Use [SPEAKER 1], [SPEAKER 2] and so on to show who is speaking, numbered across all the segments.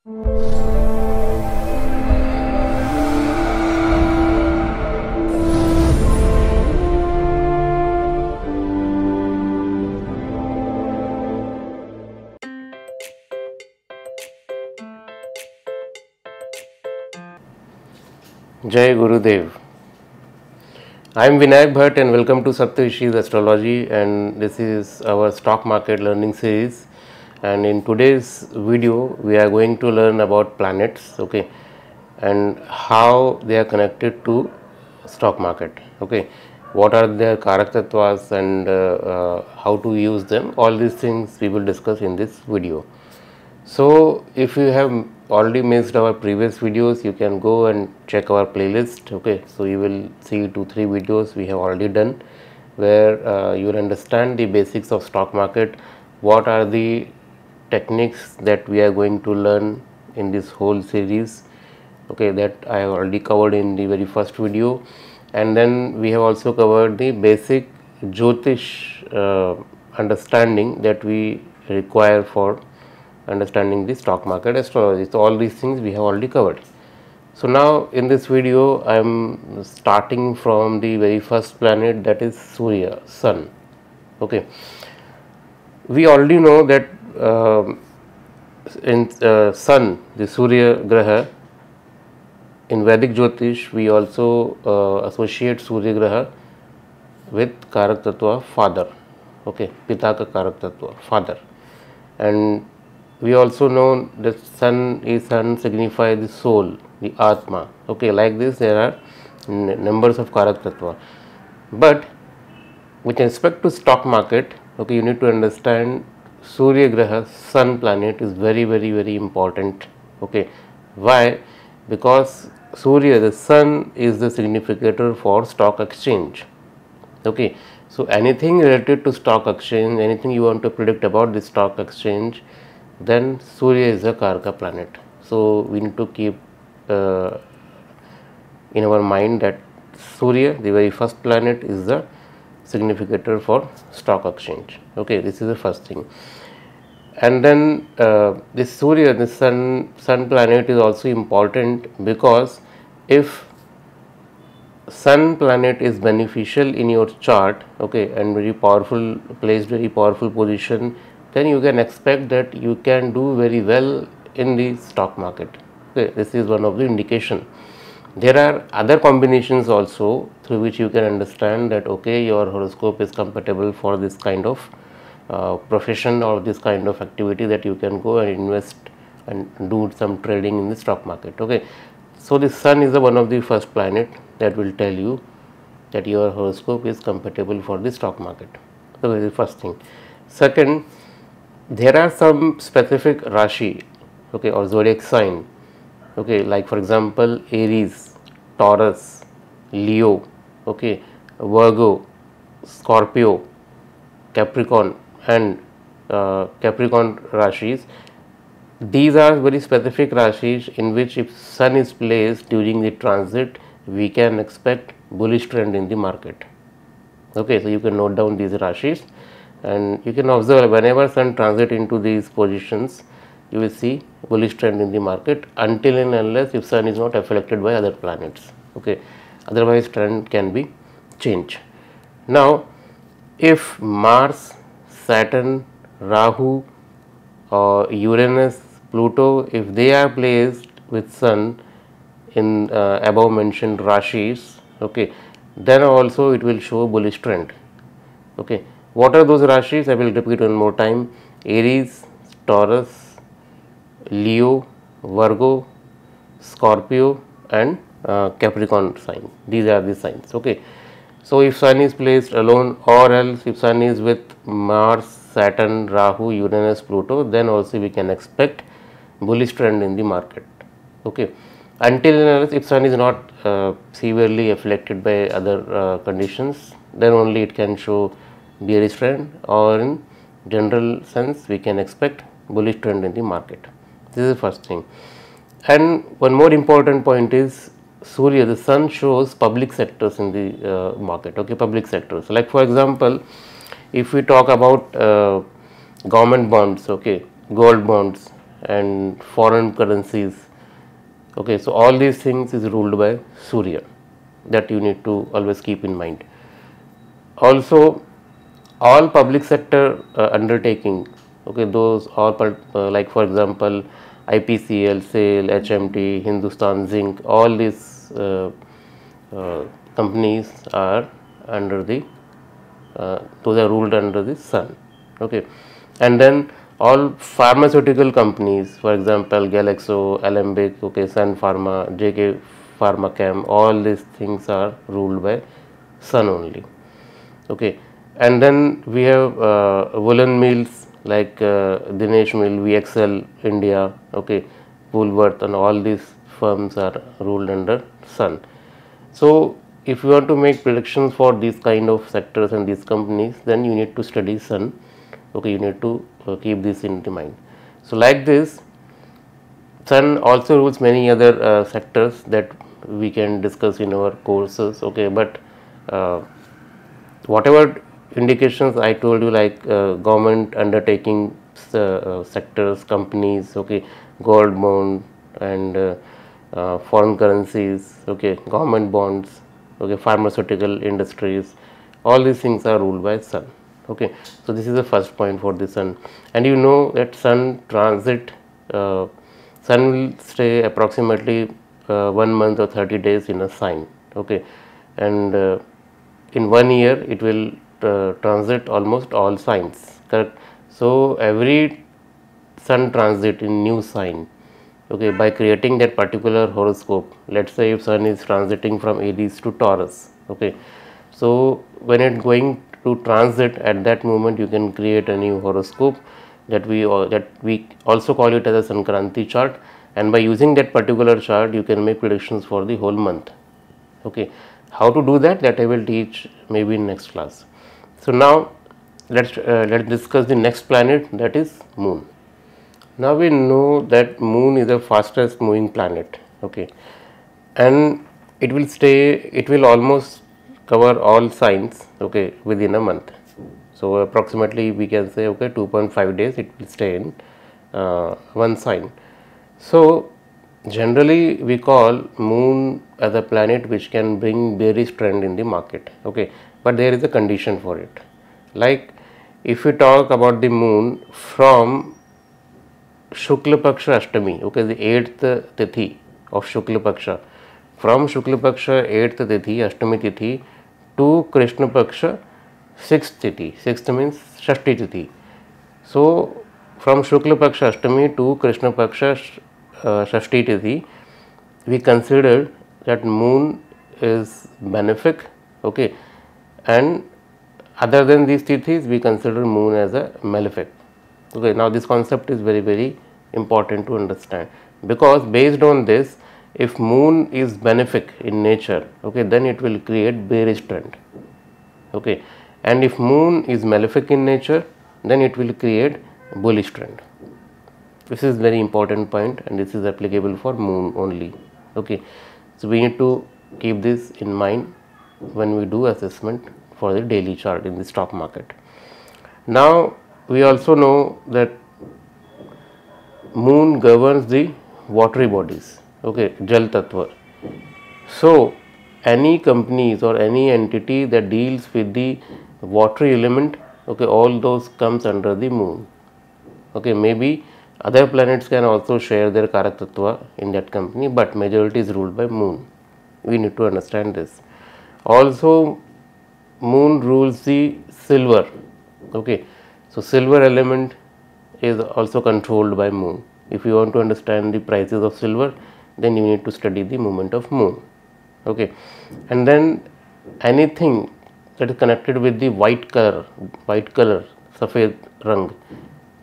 [SPEAKER 1] Jai Gurudev. I am Vinayak Bhatt and welcome to Saptrishi's Astrology, and this is our stock market learning series. And in today's video we are going to learn about planets, okay, and how they are connected to stock market, okay, what are their karaktattvas and how to use them. All these things we will discuss in this video. So if you have already missed our previous videos, you can go and check our playlist, okay. So you will see 2-3 videos we have already done, where you will understand the basics of stock market, what are the techniques that we are going to learn in this whole series, okay, that I have already covered in the very first video. And then we have also covered the basic Jyotish understanding that we require for understanding the stock market astrology. So all these things we have already covered. So now in this video I am starting from the very first planet, that is Surya, Sun. Okay, we already know that in Sun, the Surya Graha, in Vedic Jyotish we also associate Surya Graha with Karak Tattva father, okay, Pita ka Karak Tattva father. And we also know that sun signifies the soul, the Atma, okay. Like this there are numbers of Karak Tattva. But with respect to stock market, okay, you need to understand Surya Graha, Sun planet, is very important, okay. Why? Because Surya, the Sun, is the significator for stock exchange, okay. So anything related to stock exchange, anything you want to predict about the stock exchange, then Surya is a Karaka planet. So we need to keep in our mind that Surya, the very first planet, is the significator for stock exchange, okay. This is the first thing. And then this Surya, the sun planet, is also important because if Sun planet is beneficial in your chart, okay, and very powerful, placed very powerful position, then you can expect that you can do very well in the stock market, okay. This is one of the indication. There are other combinations also through which you can understand that, okay, your horoscope is compatible for this kind of profession or this kind of activity, that you can go and invest and do some trading in the stock market, okay. So the Sun is one of the first planet that will tell you that your horoscope is compatible for the stock market. So that is the first thing. Second, there are some specific Rashi, okay, or zodiac sign, okay, like for example Aries, Taurus, Leo, okay, Virgo, Scorpio, Capricorn and Capricorn Rashis. These are very specific Rashis in which if Sun is placed during the transit, we can expect bullish trend in the market, okay. So you can note down these Rashis and you can observe whenever Sun transit into these positions, you will see bullish trend in the market, until and unless if Sun is not affected by other planets, okay. Otherwise trend can be changed. Now if Mars, Saturn, Rahu or Uranus, Pluto, if they are placed with Sun in above mentioned Rashis, okay, then also it will show bullish trend, okay. What are those Rashis? I will repeat one more time: Aries, Taurus, Leo, Virgo, Scorpio and Capricorn sign. These are the signs, okay. So if Sun is placed alone, or else if Sun is with Mars, Saturn, Rahu, Uranus, Pluto, then also we can expect bullish trend in the market, okay. Until and unless if Sun is not severely affected by other conditions, then only it can show bearish trend, or in general sense we can expect bullish trend in the market. This is the first thing. And one more important point is Surya, the Sun, shows public sectors in the market, okay, public sectors. Like for example, if we talk about government bonds, okay, gold bonds and foreign currencies. Okay, so all these things is ruled by Surya, that you need to always keep in mind. Also, all public sector undertaking, okay, those all like for example IPCL, SAIL, HMT, Hindustan Zinc, all these companies are under the those are ruled under the sun. Okay, and then all pharmaceutical companies, for example Galaxo, Alembic, okay, Sun Pharma, JK Pharmachem, all these things are ruled by sun only. Okay, and then we have woolen mills like Dinesh Mill, VXL India, okay, Woolworth, and all these firms are ruled under sun. So if you want to make predictions for these kind of sectors and these companies, then you need to study sun. Okay, you need to keep this in mind. So like this, sun also rules many other sectors that we can discuss in our courses. Okay, but whatever indications I told you, like government undertaking sectors, companies, okay, gold bond and foreign currencies, okay, government bonds, okay, pharmaceutical industries, all these things are ruled by sun. Okay, so this is the first point for the sun. And you know that sun transit, sun will stay approximately 1 month or 30 days in a sign. Okay, and in 1 year it will transit almost all signs, correct. So every sun transit in new sign, okay, by creating that particular horoscope. Let's say if sun is transiting from Aries to Taurus, okay, so when it going to transit, at that moment you can create a new horoscope that we also call it as a Sankranti chart, and by using that particular chart you can make predictions for the whole month. Okay, how to do that, I will teach maybe in next class. So now let's discuss the next planet, that is moon. Now we know that moon is the fastest moving planet, okay, and it will almost cover all signs, okay, within a month. So approximately we can say, okay, 2.5 days it will stay in one sign. So generally we call moon as a planet which can bring bearish trend in the market, okay, but there is a condition for it. Like if we talk about the moon from Shukla Paksha Ashtami, okay, the 8th Tithi of Shukla Paksha, from Shukla Paksha 8th Tithi, Ashtami Tithi, to Krishna Paksha 6th Tithi, 6th means Shashti Tithi. So from Shukla Paksha Ashtami to Krishna Paksha Shashti Tithi, we consider that moon is benefic, okay, and other than these tithis we consider moon as a malefic. Okay, now this concept is very, very important to understand, because based on this, if moon is benefic in nature, okay, then it will create bearish trend, okay, and if moon is malefic in nature, then it will create bullish trend. This is very important point, and this is applicable for moon only. Okay, so we need to keep this in mind when we do assessment for the daily chart in the stock market. Now we also know that moon governs the watery bodies, okay, Jal Tattva. So any companies or any entity that deals with the watery element, okay, all those comes under the moon. Okay, maybe other planets can also share their Karak Tattva in that company, but majority is ruled by moon. We need to understand this. Also moon rules the silver, okay, so silver element is also controlled by moon. If you want to understand the prices of silver, then you need to study the movement of moon, okay. And then anything that is connected with the white color, Safed Rang,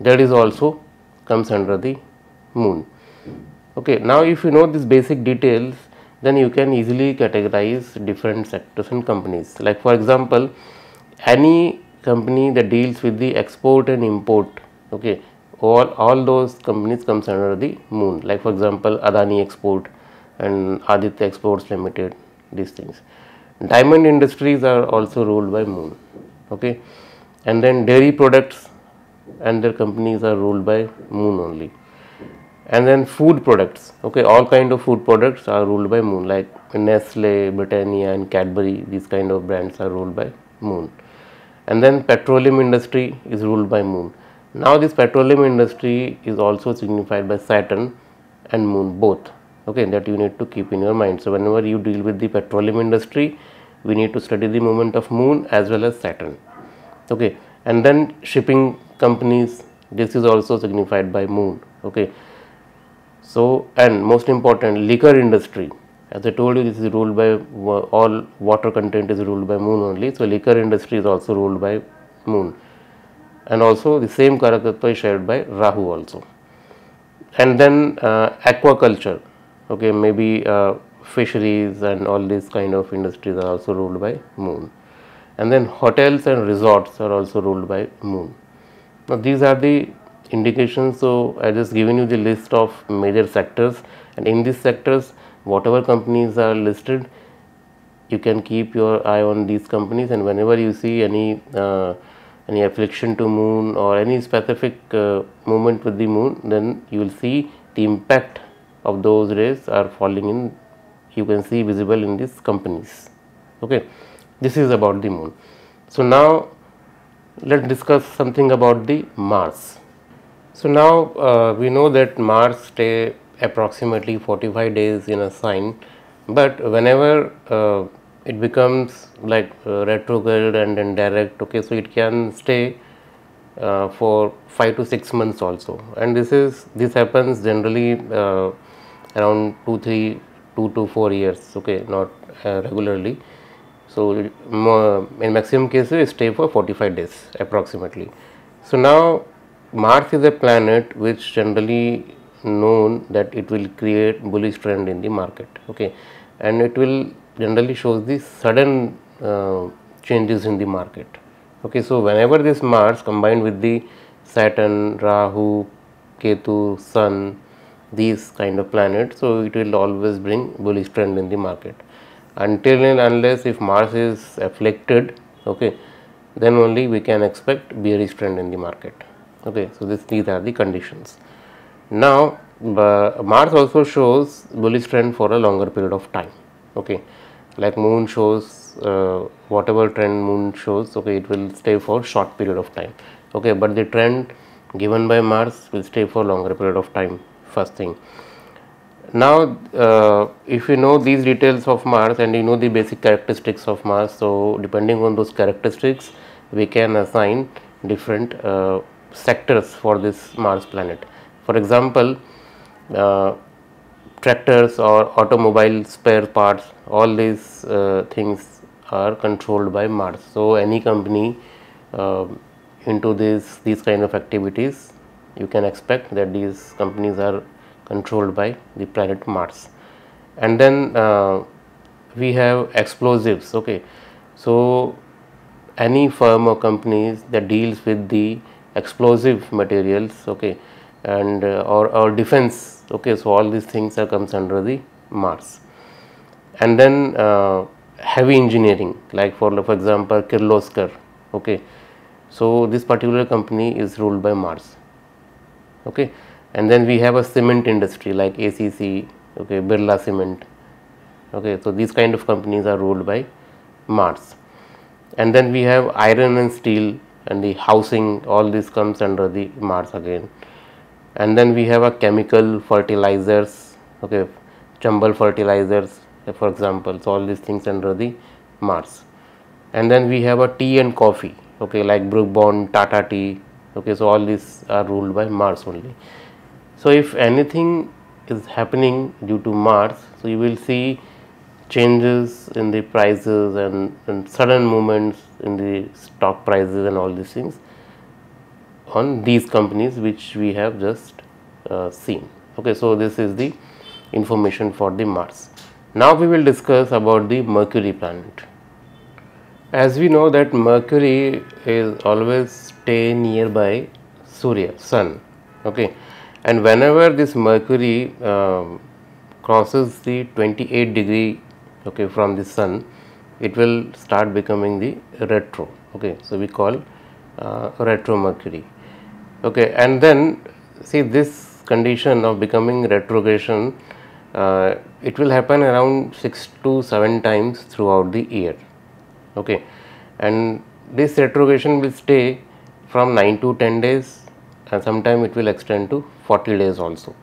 [SPEAKER 1] that is also comes under the moon. Okay, now if you know these basic details, then you can easily categorize different sectors and companies. Like for example, any company that deals with the export and import, okay, all those companies comes under the moon. Like for example, Adani Export and Aditya Exports Limited, these things. Diamond industries are also ruled by moon, okay, and then dairy products and their companies are ruled by moon only. And then food products, okay, all kind of food products are ruled by moon, like Nestle, Britannia and Cadbury, these kind of brands are ruled by moon. And then petroleum industry is ruled by moon. Now this petroleum industry is also signified by Saturn and moon both, okay, that you need to keep in your mind. So whenever you deal with the petroleum industry, we need to study the movement of moon as well as Saturn, okay. And then shipping companies, this is also signified by moon, okay. So, and most important, liquor industry, as I told you, this is ruled by all water content is ruled by moon only. So, liquor industry is also ruled by moon, and also the same Karakattva is shared by Rahu also. And then aquaculture, okay, maybe fisheries and all these kind of industries are also ruled by moon. And then hotels and resorts are also ruled by moon. Now, these are the indications. So, I just given you the list of major sectors, and in these sectors whatever companies are listed, you can keep your eye on these companies, and whenever you see any affliction to moon or any specific movement with the moon, then you will see the impact of those rays are falling in, you can see visible in these companies, okay. This is about the moon. So, now let us discuss something about the Mars. So, now we know that Mars stay approximately 45 days in a sign, but whenever it becomes like retrograde and then direct, okay, so it can stay for 5 to 6 months also, and this happens generally around 2 to 4 years, okay, not regularly. So, in maximum cases it stay for 45 days approximately. So, now Mars is a planet which generally known that it will create bullish trend in the market, okay, and it will generally shows the sudden changes in the market, okay. So, whenever this Mars combined with the Saturn, Rahu, Ketu, Sun, these kind of planets, so it will always bring bullish trend in the market. Until and unless if Mars is afflicted, okay, then only we can expect bearish trend in the market, okay. So, these are the conditions. Now, Mars also shows bullish trend for a longer period of time, okay, like moon shows whatever trend moon shows, okay, it will stay for short period of time, okay, but the trend given by Mars will stay for longer period of time, first thing. Now, if you know these details of Mars and you know the basic characteristics of Mars, so depending on those characteristics, we can assign different sectors for this Mars planet. For example, tractors or automobile spare parts, all these things are controlled by Mars. So, any company into these kind of activities, you can expect that these companies are controlled by the planet Mars. And then we have explosives, okay. So, any firm or companies that deals with the explosive materials, okay, and or defense, okay, so all these things are comes under the Mars. And then heavy engineering, like for example Kirloskar, okay, so this particular company is ruled by Mars, okay. And then we have a cement industry like ACC, okay, Birla Cement, okay, so these kind of companies are ruled by Mars. And then we have iron and steel and the housing, all this comes under the Mars again. And then we have a chemical fertilizers, okay, Chambal fertilizers for example, so all these things under the Mars. And then we have a tea and coffee, okay, like Brook Bond, Tata Tea, okay, so all these are ruled by Mars only. So, if anything is happening due to Mars, so you will see changes in the prices and sudden movements in the stock prices and all these things on these companies which we have just seen, okay. So, this is the information for the Mars. Now, we will discuss about the Mercury planet. As we know that Mercury is always stay nearby Surya, Sun, okay. And whenever this Mercury crosses the 28 degree, okay, from the Sun, it will start becoming the retro, okay. So, we call retro Mercury, okay. And then see this condition of becoming retrogression, it will happen around 6 to 7 times throughout the year. Okay, and this retrogression will stay from 9 to 10 days, and sometime it will extend to 40 days also.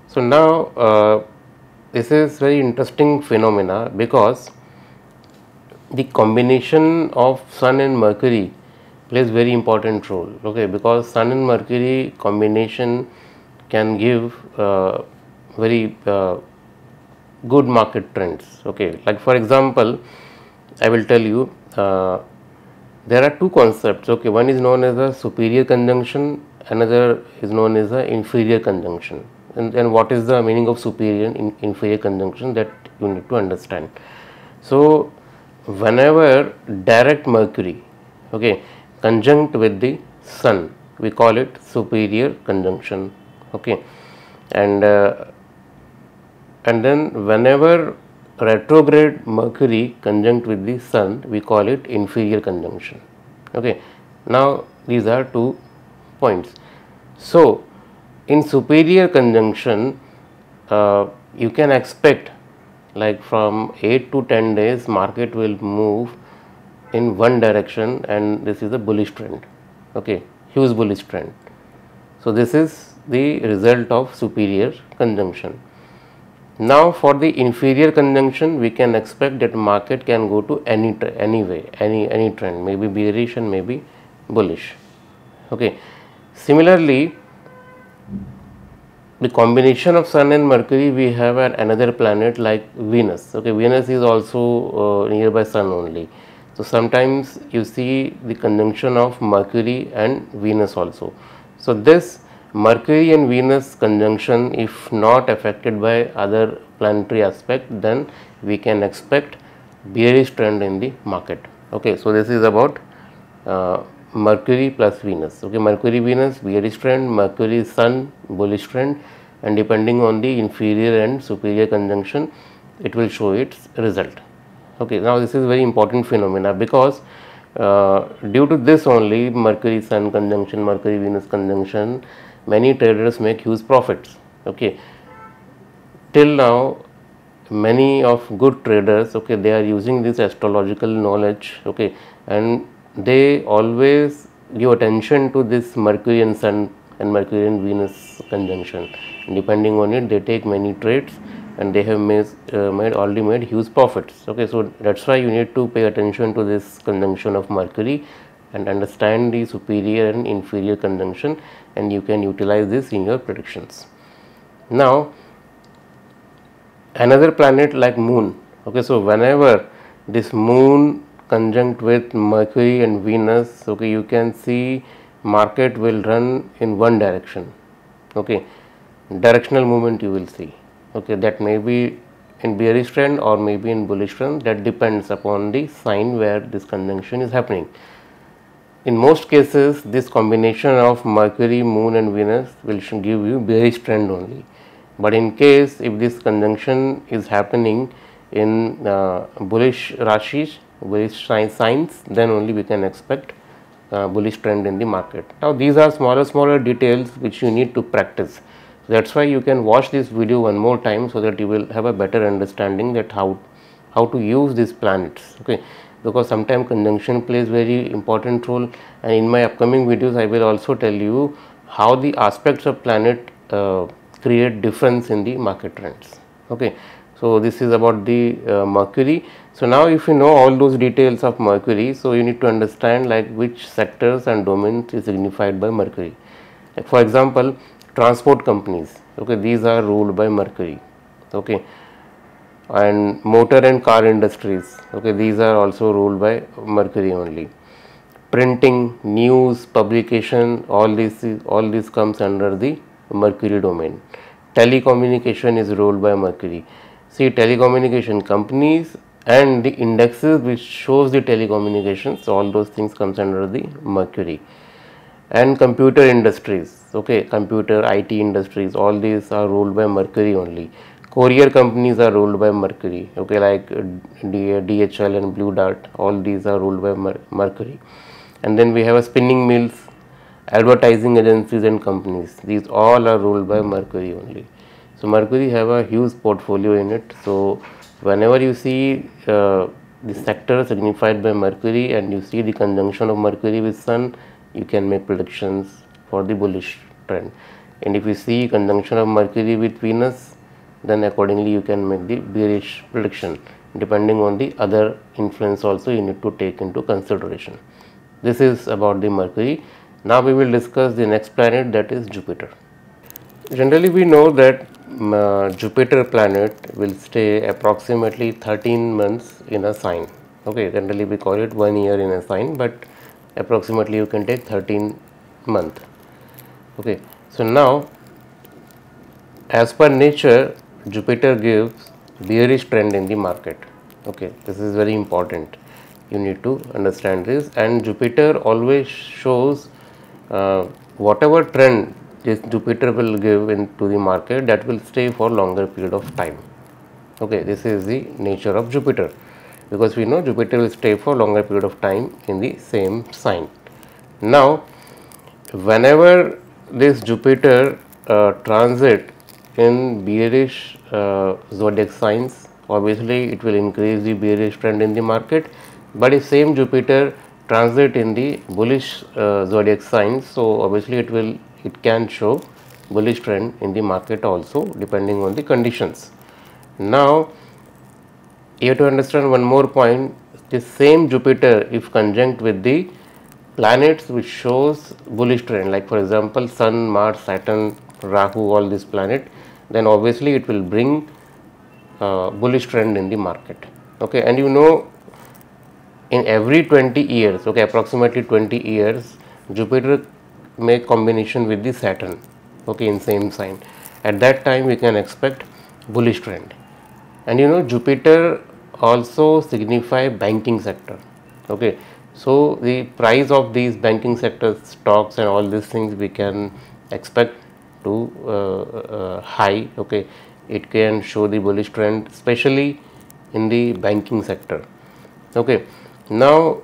[SPEAKER 1] So now this is very interesting phenomena, because the combination of Sun and Mercury plays very important role. Okay, because Sun and Mercury combination can give very good market trends. Okay, like for example, I will tell you, there are two concepts. Okay, one is known as a superior conjunction, another is known as a inferior conjunction. And what is the meaning of superior and inferior conjunction, that you need to understand. So whenever direct Mercury, okay, conjunct with the Sun, we call it superior conjunction. Okay, and then whenever retrograde Mercury conjunct with the Sun, we call it inferior conjunction. Okay, now these are 2 points. So in superior conjunction, you can expect, like from 8 to 10 days, market will move in one direction, and this is a bullish trend. Okay, huge bullish trend. So this is the result of superior conjunction. Now for the inferior conjunction, we can expect that market can go to any way, any trend, maybe bearish and maybe bullish. Okay, similarly, the combination of Sun and Mercury, we have another planet like Venus. Okay, Venus is also nearby Sun only. So sometimes you see the conjunction of Mercury and Venus also. So this Mercury and Venus conjunction, if not affected by other planetary aspect, then we can expect bearish trend in the market. Okay, so this is about Mercury plus Venus. Okay, Mercury Venus bearish trend, Mercury Sun bullish trend, and depending on the inferior and superior conjunction, it will show its result. Okay, now this is very important phenomena, because due to this only, Mercury Sun conjunction, Mercury Venus conjunction, many traders make huge profits. Okay, till now many of good traders, okay, they are using this astrological knowledge, okay, and they always give attention to this Mercury and Sun and Mercury and Venus conjunction. Depending on it, they take many trades, and they have already made huge profits. Okay, so that's why you need to pay attention to this conjunction of Mercury and understand the superior and inferior conjunction, and you can utilize this in your predictions. Now another planet like Moon. Okay, so whenever this Moon conjunct with Mercury and Venus, okay, you can see market will run in one direction. Okay, directional movement you will see. Okay, that may be in bearish trend or maybe in bullish trend, that depends upon the sign where this conjunction is happening. In most cases, this combination of Mercury, Moon and Venus will give you bearish trend only. But in case if this conjunction is happening in bullish rashis, bullish signs, then only we can expect bullish trend in the market. Now these are smaller details which you need to practice. That's why you can watch this video one more time, so that you will have a better understanding that how to use these planets. Okay, because sometimes conjunction plays very important role, and in my upcoming videos I will also tell you how the aspects of planet create difference in the market trends. Okay, so this is about the Mercury. So now if you know all those details of Mercury, so you need to understand like which sectors and domains is signified by Mercury. Like for example, transport companies, okay, these are ruled by Mercury. Okay, and motor and car industries, okay, these are also ruled by Mercury only. Printing, news, publication, all this comes under the Mercury domain. Telecommunication is ruled by Mercury. See, telecommunication companies and the indexes which shows the telecommunications, all those things comes under the Mercury. And computer industries, okay, computer, IT industries, all these are ruled by Mercury only. Courier companies are ruled by Mercury, okay, like DHL and Blue Dart, all these are ruled by Mercury. And then we have a spinning mills, advertising agencies and companies, these all are ruled by Mercury only. So Mercury have a huge portfolio in it. So whenever you see the sector signified by Mercury and you see the conjunction of Mercury with Sun, you can make predictions for the bullish trend. And if you see conjunction of Mercury with Venus, then accordingly you can make the bearish prediction. Depending on the other influence also you need to take into consideration. This is about the Mercury. Now we will discuss the next planet, that is Jupiter. Generally we know that Jupiter planet will stay approximately 13 months in a sign. Okay, generally we call it 1 year in a sign, but approximately you can take 13 months. Okay, so now as per nature, Jupiter gives bearish trend in the market. Okay, this is very important. You need to understand this. And Jupiter always shows whatever trend this Jupiter will give into the market, that will stay for longer period of time. Okay, this is the nature of Jupiter, because we know Jupiter will stay for longer period of time in the same sign. Now, whenever this Jupiter transit in bearish zodiac signs, obviously it will increase the bearish trend in the market. But if same Jupiter transit in the bullish zodiac signs, so obviously it can show bullish trend in the market also, depending on the conditions. Now you have to understand one more point. The same Jupiter, if conjunct with the planets which shows bullish trend, like for example Sun, Mars, Saturn, Rahu, all these planets, then obviously it will bring bullish trend in the market. Okay, and you know, in every 20 years, okay, approximately 20 years, Jupiter make combination with the Saturn, okay, in same sign. At that time we can expect bullish trend. And you know, Jupiter also signify banking sector. Okay, so the price of these banking sector stocks and all these things we can expect to high. Okay, it can show the bullish trend, especially in the banking sector. Okay, now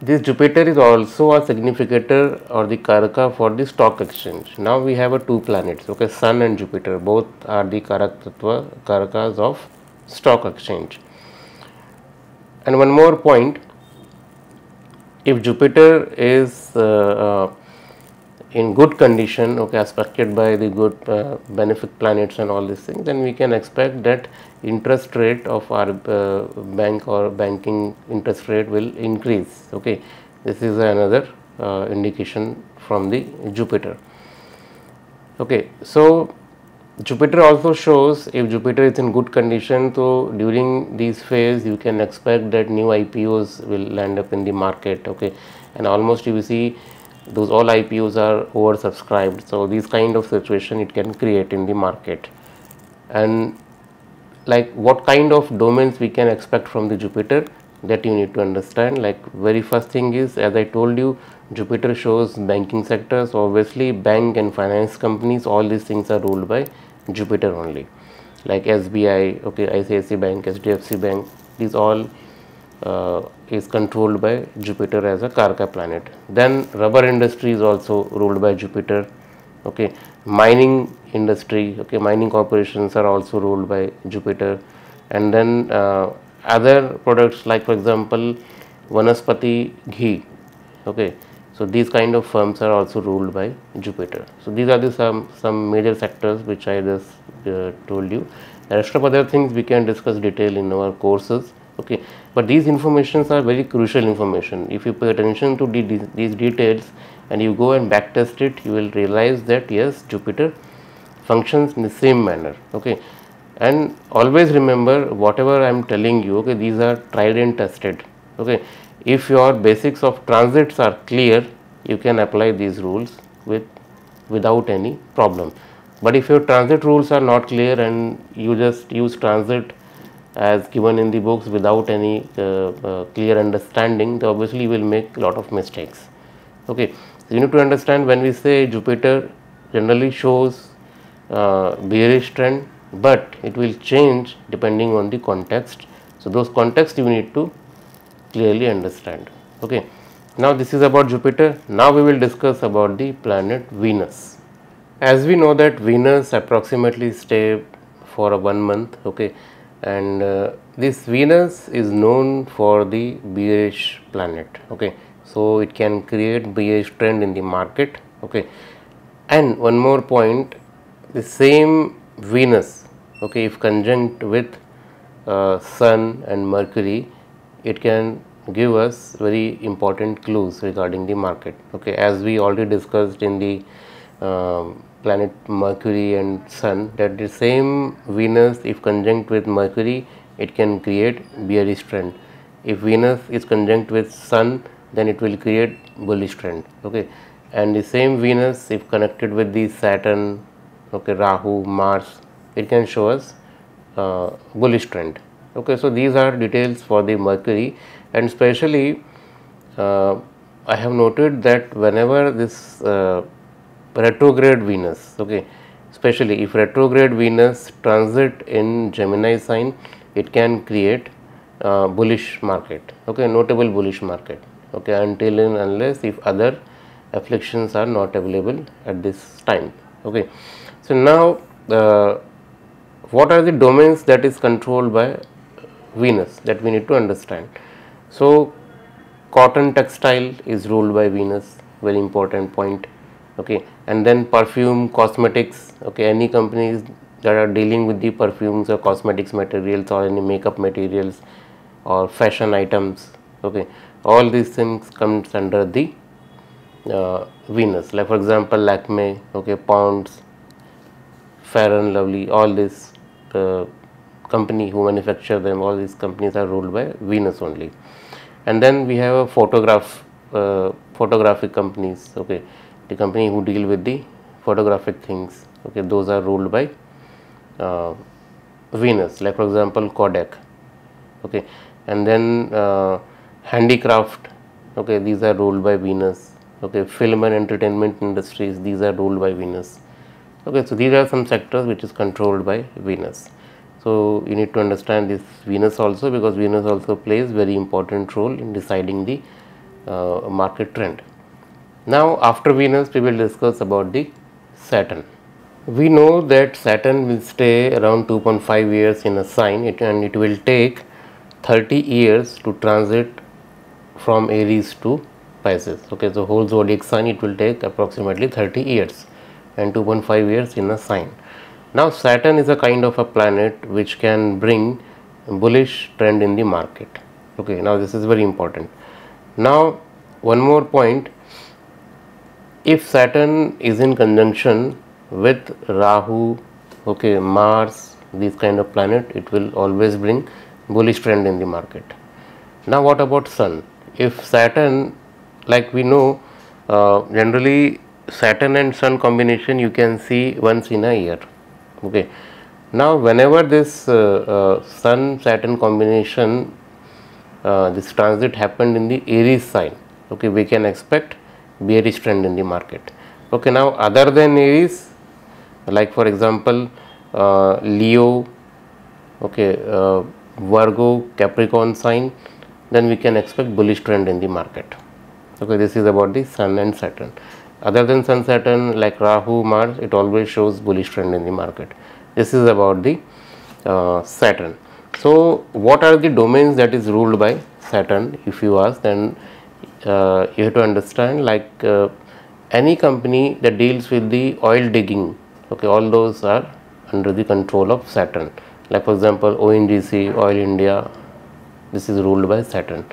[SPEAKER 1] this Jupiter is also a significator or the karaka for the stock exchange. Now we have two planets, okay, Sun and Jupiter, both are the karakas of stock exchange. And one more point, if Jupiter is in good condition, okay, aspected by the good benefic planets and all these things, then we can expect that interest rate of our bank or banking interest rate will increase. Okay, this is another indication from the Jupiter. Okay, so Jupiter also shows, if Jupiter is in good condition, so during these phase you can expect that new IPOs will land up in the market. Okay, and almost you see those all IPOs are oversubscribed. So these kind of situation it can create in the market. And like what kind of domains we can expect from the Jupiter, that you need to understand. Like very first thing is, as I told you, Jupiter shows banking sector, so obviously bank and finance companies, all these things are ruled by Jupiter only, like SBI, okay, ICICI Bank, HDFC Bank, these all is controlled by Jupiter as a Karaka planet. Then rubber industry is also ruled by Jupiter. Okay, mining industry, okay, mining corporations are also ruled by Jupiter. And then other products, like for example Vanaspati ghee, okay, so these kind of firms are also ruled by Jupiter. So these are the some major sectors which I just told you. The rest of other things we can discuss detail in our courses. Okay, but these informations are very crucial information. If you pay attention to these details and you go and back test it, you will realize that yes, Jupiter functions in the same manner. Okay, and always remember whatever I am telling you, okay, these are tried and tested. Okay, if your basics of transits are clear, you can apply these rules without any problem. But if your transit rules are not clear and you just use transit as given in the books without any clear understanding, then obviously you will make a lot of mistakes. Okay, so you need to understand, when we say Jupiter generally shows bearish trend, but it will change depending on the context. So those contexts you need to clearly understand. Okay, Now this is about Jupiter. Now we will discuss about the planet Venus. As we know that Venus approximately stay for 1 month, okay, and this Venus is known for the bearish planet, okay, so it can create bearish trend in the market, okay. And one more point, the same Venus, okay, if conjunct with Sun and Mercury, it can give us very important clues regarding the market, okay, as we already discussed in the planet Mercury and Sun, that the same Venus if conjunct with Mercury, it can create bearish trend. If Venus is conjunct with Sun, then it will create bullish trend, okay. And the same Venus if connected with the Saturn, okay, Rahu, Mars, it can show us bullish trend, okay. So these are details for the Mercury, and especially I have noted that whenever this retrograde Venus, okay, especially if retrograde Venus transit in Gemini sign, it can create bullish market, okay, notable bullish market, okay, until and unless if other afflictions are not available at this time, okay. So now what are the domains that is controlled by Venus, that we need to understand. So cotton textile is ruled by Venus, very important point, okay. And then perfume, cosmetics, okay, any companies that are dealing with the perfumes or cosmetics materials or any makeup materials or fashion items, okay, all these things comes under the Venus, like for example Lakme, okay, Ponds, Fair and Lovely, all this company who manufacture them, all these companies are ruled by Venus only. And then we have a photographic companies, okay, the company who deal with the photographic things, okay, those are ruled by Venus, like for example Kodak, okay. And then handicraft, okay, these are ruled by Venus, okay. Film and entertainment industries, these are ruled by Venus, okay. So these are some sectors which is controlled by Venus. So you need to understand this Venus also, because Venus also plays very important role in deciding the market trend. Now after Venus we will discuss about the Saturn. We know that Saturn will stay around 2.5 years in a sign, and it will take 30 years to transit from Aries to Pisces, okay. So whole zodiac sign it will take approximately 30 years and 2.5 years in a sign. Now Saturn is a kind of a planet which can bring bullish trend in the market, okay. Now this is very important. Now one more point, if Saturn is in conjunction with Rahu, okay, Mars, this kind of planet, it will always bring bullish trend in the market. Now what about Sun? If Saturn, like we know, generally Saturn and Sun combination you can see once in a year, okay. Now whenever this Sun Saturn combination, this transit happened in the Aries sign, okay, we can expect bearish trend in the market, okay. Now other than Aries, like for example Leo, okay, Virgo, Capricorn sign, then we can expect bullish trend in the market, okay. This is about the Sun and Saturn. Other than Sun, Saturn, like Rahu, Mars, it always shows bullish trend in the market. This is about the Saturn. So what are the domains that is ruled by Saturn? If you ask, then you have to understand, like any company that deals with the oil digging, okay, all those are under the control of Saturn. Like for example ONGC, Oil India, this is ruled by Saturn.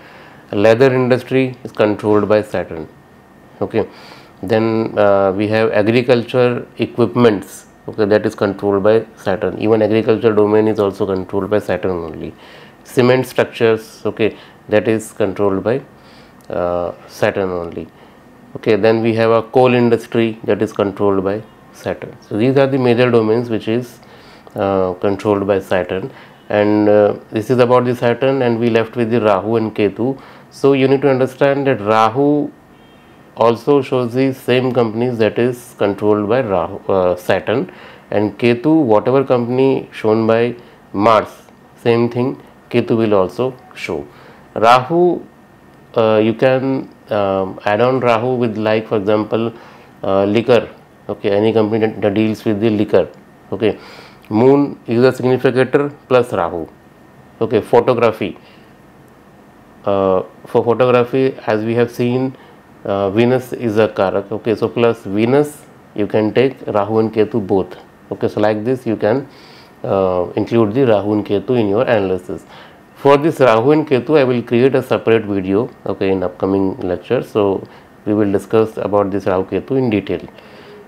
[SPEAKER 1] Leather industry is controlled by Saturn, okay. Then we have agriculture equipments, okay, that is controlled by Saturn. Even agriculture domain is also controlled by Saturn only. Cement structures, okay, that is controlled by Saturn only, okay. Then we have a coal industry that is controlled by Saturn. So these are the major domains which is controlled by Saturn, and this is about the Saturn, and we left with the Rahu and Ketu. So you need to understand that Rahu also shows the same companies that is controlled by Saturn, and Ketu, whatever company shown by Mars, same thing Ketu will also show. Rahu, you can add on Rahu with, like for example, liquor, okay, any company that deals with the liquor, okay. Moon is a significator plus Rahu, okay. Photography, for photography, as we have seen, Venus is a karak, okay. So plus Venus, you can take Rahu and Ketu both, okay. So like this you can include the Rahu and Ketu in your analysis. For this Rahu and Ketu, I will create a separate video, okay, in upcoming lectures. So we will discuss about this Rahu Ketu in detail.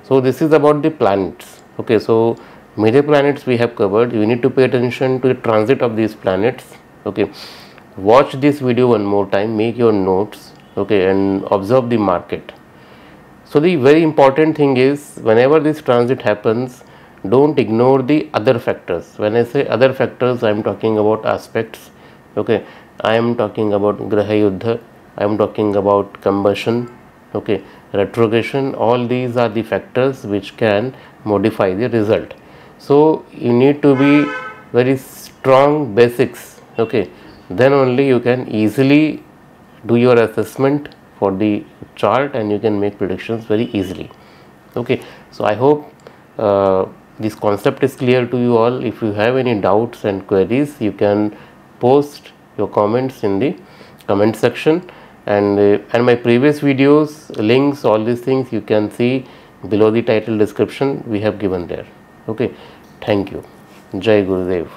[SPEAKER 1] So this is about the planets, okay. So major planets we have covered. You need to pay attention to the transit of these planets, okay. Watch this video one more time, make your notes, okay, and observe the market. So the very important thing is, whenever this transit happens, don't ignore the other factors. When I say other factors, I am talking about aspects, okay. I am talking about Graha Yuddha, I am talking about combustion, okay, retrogression. All these are the factors which can modify the result. So you need to be very strong basics, okay. Then only you can easily do your assessment for the chart and you can make predictions very easily, okay. So I hope this concept is clear to you all. If you have any doubts and queries, you can post your comments in the comment section, and my previous videos, links, all these things you can see below the title description we have given there, okay. Thank you. Jai Gurudev.